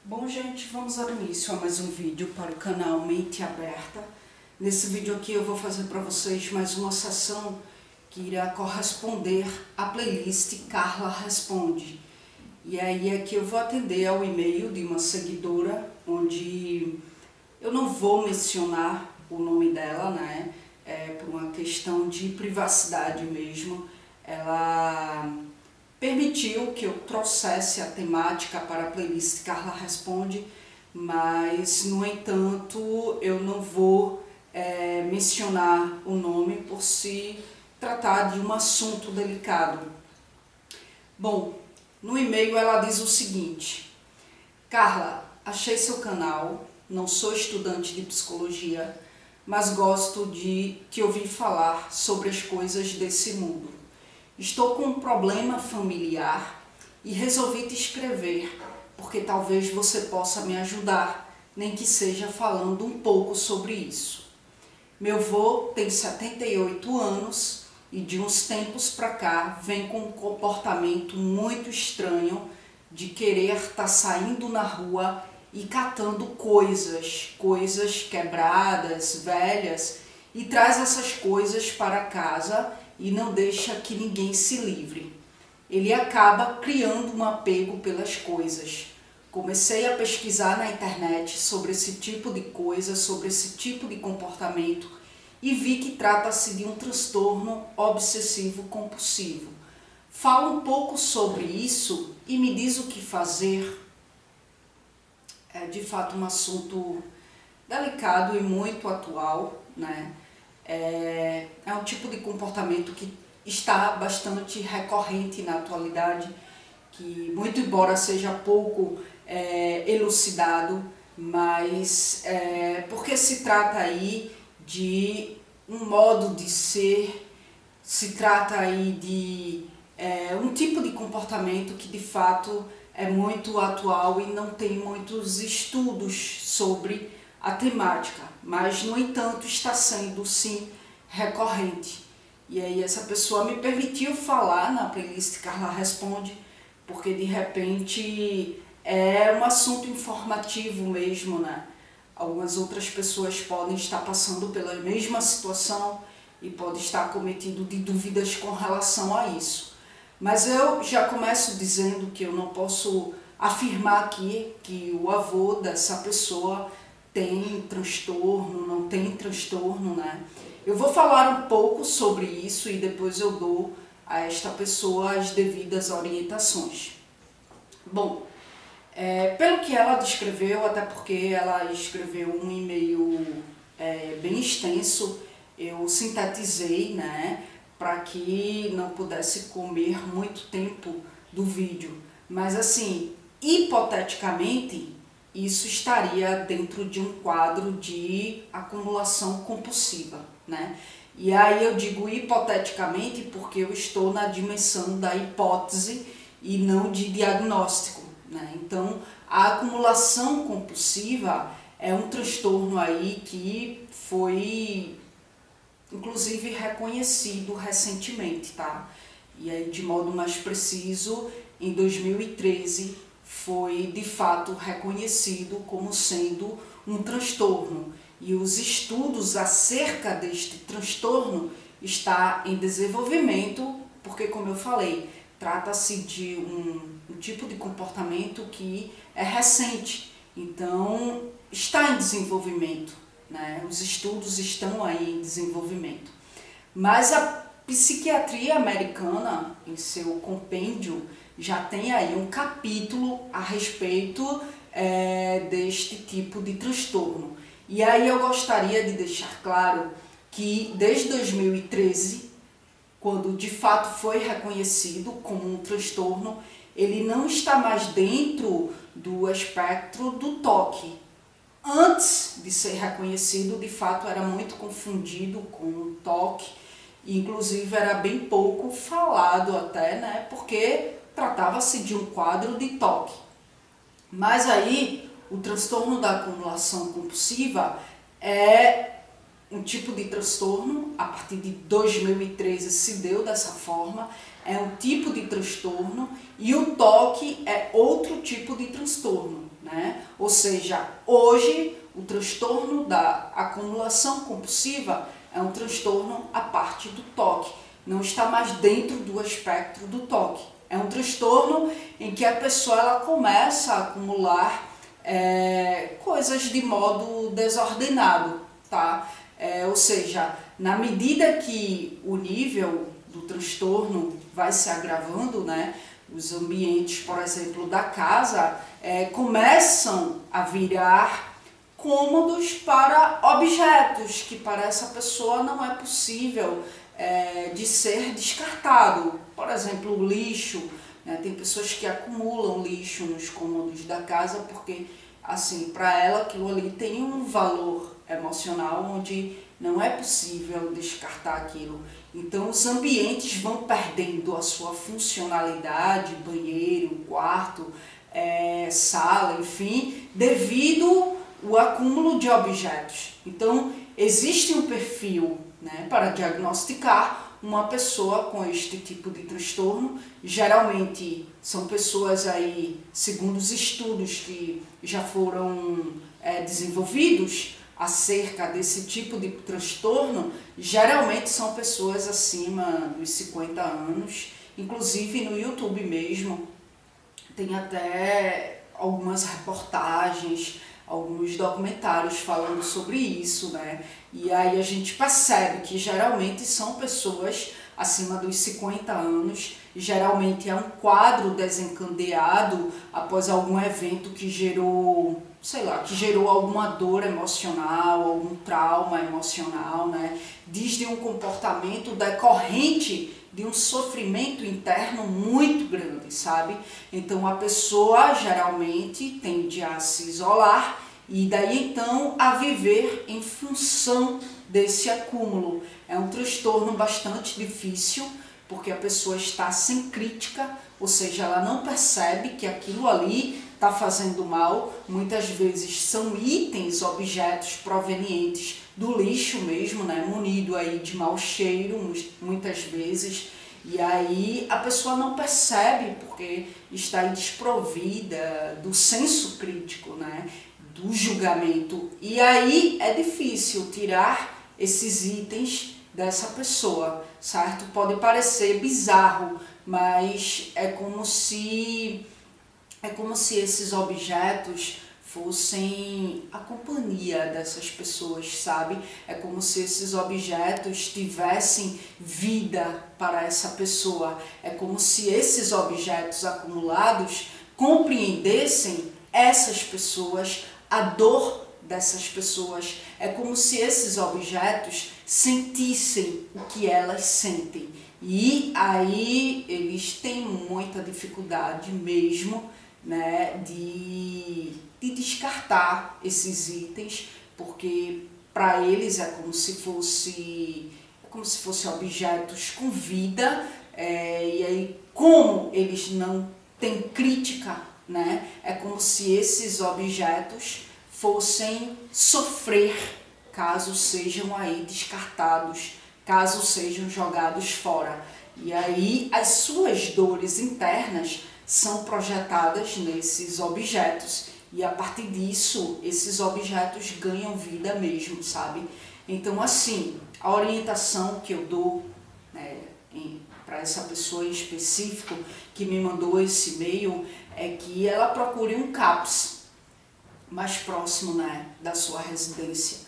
Bom, gente, vamos dar início a mais um vídeo para o canal Mente Aberta. Nesse vídeo aqui eu vou fazer para vocês mais uma sessão que irá corresponder à playlist Carla Responde. E aí aqui eu vou atender ao e-mail de uma seguidora, onde eu não vou mencionar o nome dela, né? Por uma questão de privacidade mesmo. Ela permitiu que eu trouxesse a temática para a playlist Carla Responde, mas, no entanto, eu não vou mencionar o nome por se tratar de um assunto delicado. Bom, no e-mail ela diz o seguinte: Carla, achei seu canal, não sou estudante de psicologia, mas gosto de te ouvir falar sobre as coisas desse mundo. Estou com um problema familiar e resolvi te escrever, porque talvez você possa me ajudar, nem que seja falando um pouco sobre isso. Meu avô tem 78 anos e de uns tempos para cá vem com um comportamento muito estranho de querer estar saindo na rua e catando coisas quebradas, velhas, e traz essas coisas para casa e não deixa que ninguém se livre. Ele acaba criando um apego pelas coisas. Comecei a pesquisar na internet sobre esse tipo de coisa, sobre esse tipo de comportamento, e vi que trata-se de um transtorno obsessivo compulsivo. Fala um pouco sobre isso e me diz o que fazer. É de fato um assunto delicado e muito atual, né? É um tipo de comportamento que está bastante recorrente na atualidade, que, muito embora seja pouco elucidado, mas porque se trata aí de um modo de ser, se trata aí de um tipo de comportamento que de fato é muito atual e não tem muitos estudos sobre a temática, mas no entanto está sendo sim recorrente. E aí essa pessoa me permitiu falar na playlist Carla Responde, porque de repente é um assunto informativo mesmo, né? Algumas outras pessoas podem estar passando pela mesma situação e podem estar cometido de dúvidas com relação a isso. Mas eu já começo dizendo que eu não posso afirmar aqui que o avô dessa pessoa tem transtorno, não tem transtorno, né? Eu vou falar um pouco sobre isso e depois eu dou a esta pessoa as devidas orientações. Bom, pelo que ela descreveu, até porque ela escreveu um e-mail bem extenso, eu sintetizei, né, para que não pudesse comer muito tempo do vídeo. Mas assim, hipoteticamente, isso estaria dentro de um quadro de acumulação compulsiva, né? E aí eu digo hipoteticamente porque eu estou na dimensão da hipótese e não de diagnóstico, né? Então, a acumulação compulsiva é um transtorno aí que foi, inclusive, reconhecido recentemente, tá? E aí, de modo mais preciso, em 2013, foi de fato reconhecido como sendo um transtorno. E os estudos acerca deste transtorno está em desenvolvimento, porque, como eu falei, trata-se de um tipo de comportamento que é recente, então está em desenvolvimento, né? Os estudos estão aí em desenvolvimento. Mas a psiquiatria americana, em seu compêndio, já tem aí um capítulo a respeito deste tipo de transtorno. E aí eu gostaria de deixar claro que desde 2013, quando de fato foi reconhecido como um transtorno, ele não está mais dentro do espectro do toque. Antes de ser reconhecido, de fato era muito confundido com o toque, e inclusive era bem pouco falado até, né, porque tratava-se de um quadro de toque. Mas aí o transtorno da acumulação compulsiva é um tipo de transtorno, a partir de 2013 se deu dessa forma, é um tipo de transtorno, e o toque é outro tipo de transtorno, né? Ou seja, hoje o transtorno da acumulação compulsiva é um transtorno à parte do toque, não está mais dentro do espectro do toque. É um transtorno em que a pessoa ela começa a acumular coisas de modo desordenado, tá? Ou seja, na medida que o nível do transtorno vai se agravando, né, os ambientes, por exemplo, da casa começam a virar cômodos para objetos que para essa pessoa não é possível de ser descartado. Por exemplo, o lixo, né? Tem pessoas que acumulam lixo nos cômodos da casa porque, assim, para ela aquilo ali tem um valor emocional onde não é possível descartar aquilo. Então os ambientes vão perdendo a sua funcionalidade, banheiro, quarto, sala, enfim, devido ao acúmulo de objetos. Então existe um perfil, né, para diagnosticar uma pessoa com este tipo de transtorno. Geralmente são pessoas aí, segundo os estudos que já foram desenvolvidos acerca desse tipo de transtorno, geralmente são pessoas acima dos 50 anos, inclusive no YouTube mesmo, tem até algumas reportagens, alguns documentários falando sobre isso, né? E aí a gente percebe que geralmente são pessoas acima dos 50 anos, geralmente é um quadro desencadeado após algum evento que gerou, sei lá, que gerou alguma dor emocional, algum trauma emocional, né? Desde um comportamento decorrente de um sofrimento interno muito grande, sabe? Então a pessoa geralmente tende a se isolar e daí então a viver em função desse acúmulo. É um transtorno bastante difícil, porque a pessoa está sem crítica, ou seja, ela não percebe que aquilo ali está fazendo mal. Muitas vezes são itens, objetos provenientes do lixo mesmo, né, munido aí de mau cheiro, muitas vezes, e aí a pessoa não percebe porque está desprovida do senso crítico, né, do julgamento, e aí é difícil tirar esses itens dessa pessoa, certo? Pode parecer bizarro, mas é como se esses objetos fossem a companhia dessas pessoas, sabe? É como se esses objetos tivessem vida para essa pessoa. É como se esses objetos acumulados compreendessem essas pessoas, a dor dessas pessoas. É como se esses objetos sentissem o que elas sentem. E aí eles têm muita dificuldade mesmo, né, de descartar esses itens, porque para eles é como se fossem objetos com vida, e aí como eles não têm crítica, né, é como se esses objetos fossem sofrer caso sejam aí descartados, caso sejam jogados fora. E aí as suas dores internas são projetadas nesses objetos e a partir disso esses objetos ganham vida mesmo, sabe? Então assim, a orientação que eu dou, né, para essa pessoa em específico que me mandou esse e-mail é que ela procure um CAPS mais próximo, né, da sua residência.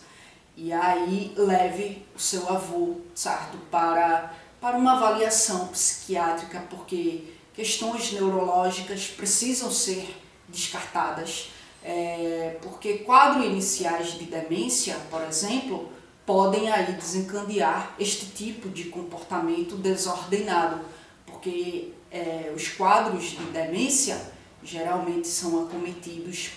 E aí leve o seu avô, certo, para uma avaliação psiquiátrica, porque questões neurológicas precisam ser descartadas, porque quadros iniciais de demência, por exemplo, podem aí desencadear este tipo de comportamento desordenado, porque os quadros de demência geralmente são acometidos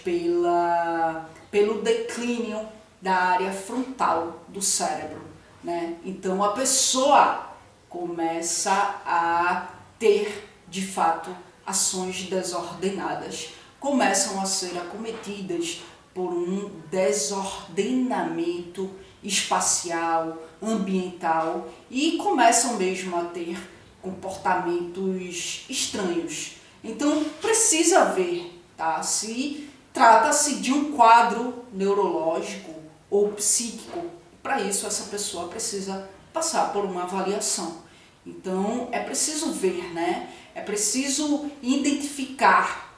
pelo declínio da área frontal do cérebro, né? Então a pessoa começa a ter, de fato, ações desordenadas, começam a ser acometidas por um desordenamento espacial, ambiental e começam mesmo a ter comportamentos estranhos. Então precisa ver, tá? Se trata-se de um quadro neurológico ou psíquico. Para isso essa pessoa precisa passar por uma avaliação. Então é preciso ver, né? É preciso identificar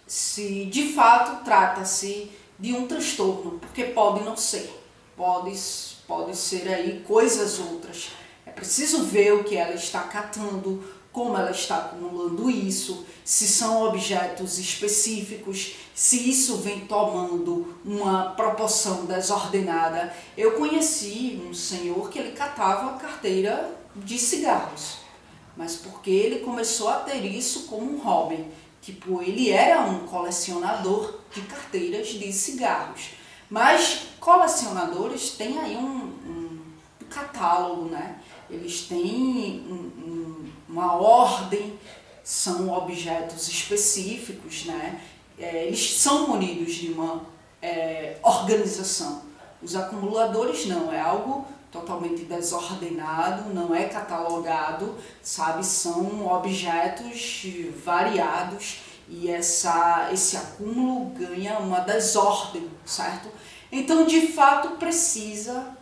se de fato trata-se de um transtorno, porque pode não ser, pode ser aí coisas outras. É preciso ver o que ela está catando, como ela está acumulando isso, se são objetos específicos, se isso vem tomando uma proporção desordenada. Eu conheci um senhor que ele catava carteira de cigarros, mas porque ele começou a ter isso como um hobby. Tipo, ele era um colecionador de carteiras de cigarros. Mas colecionadores têm aí um catálogo, né? Eles têm uma ordem, são objetos específicos, né? Eles são munidos de uma organização. Os acumuladores não, é algo totalmente desordenado, não é catalogado, sabe? São objetos variados e esse acúmulo ganha uma desordem, certo? Então, de fato, precisa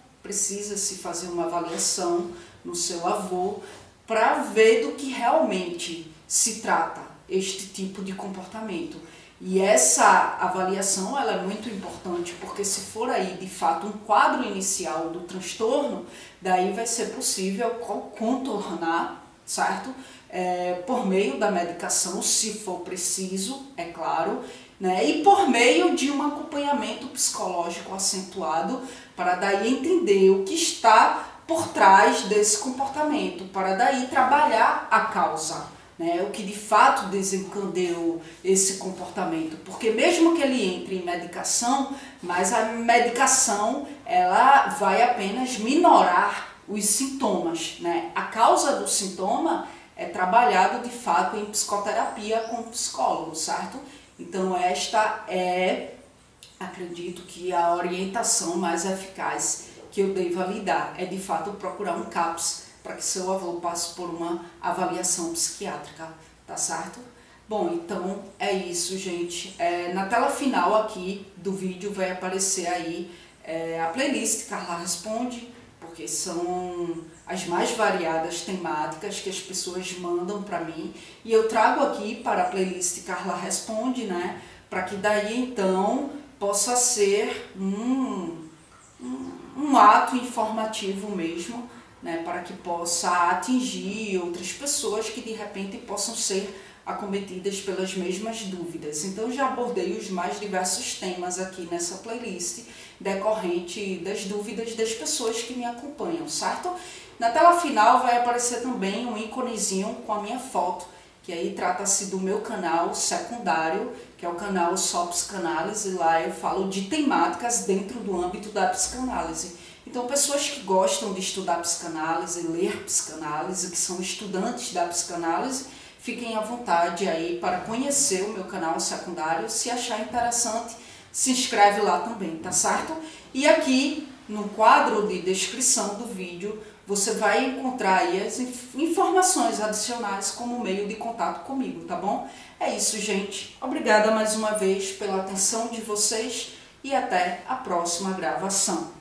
se fazer uma avaliação no seu avô para ver do que realmente se trata este tipo de comportamento. E essa avaliação ela é muito importante, porque se for aí de fato um quadro inicial do transtorno, daí vai ser possível contornar, certo? Por meio da medicação, se for preciso, é claro, né? E por meio de um acompanhamento psicológico acentuado, para daí entender o que está por trás desse comportamento, para daí trabalhar a causa, né? O que de fato desencadeou esse comportamento, porque mesmo que ele entre em medicação, mas a medicação ela vai apenas minorar os sintomas, né? A causa do sintoma é trabalhado de fato em psicoterapia com o psicólogo, certo? Então esta é, acredito que a orientação mais eficaz que eu deva lhe dar, é de fato procurar um CAPS para que seu avô passe por uma avaliação psiquiátrica, tá certo? Bom, então é isso, gente. Na tela final aqui do vídeo vai aparecer aí a playlist Carla Responde, porque são as mais variadas temáticas que as pessoas mandam para mim, e eu trago aqui para a playlist Carla Responde, né, para que daí então possa ser um ato informativo mesmo, né, para que possa atingir outras pessoas que de repente possam ser acometidas pelas mesmas dúvidas. Então eu já abordei os mais diversos temas aqui nessa playlist, decorrente das dúvidas das pessoas que me acompanham, certo? Na tela final vai aparecer também um íconezinho com a minha foto, que aí trata-se do meu canal secundário, que é o canal Só Psicanálise. Lá eu falo de temáticas dentro do âmbito da psicanálise. Então, pessoas que gostam de estudar psicanálise, ler psicanálise, que são estudantes da psicanálise, fiquem à vontade aí para conhecer o meu canal secundário. Se achar interessante, se inscreve lá também, tá certo? E aqui no quadro de descrição do vídeo, você vai encontrar aí as informações adicionais como meio de contato comigo, tá bom? É isso, gente. Obrigada mais uma vez pela atenção de vocês e até a próxima gravação.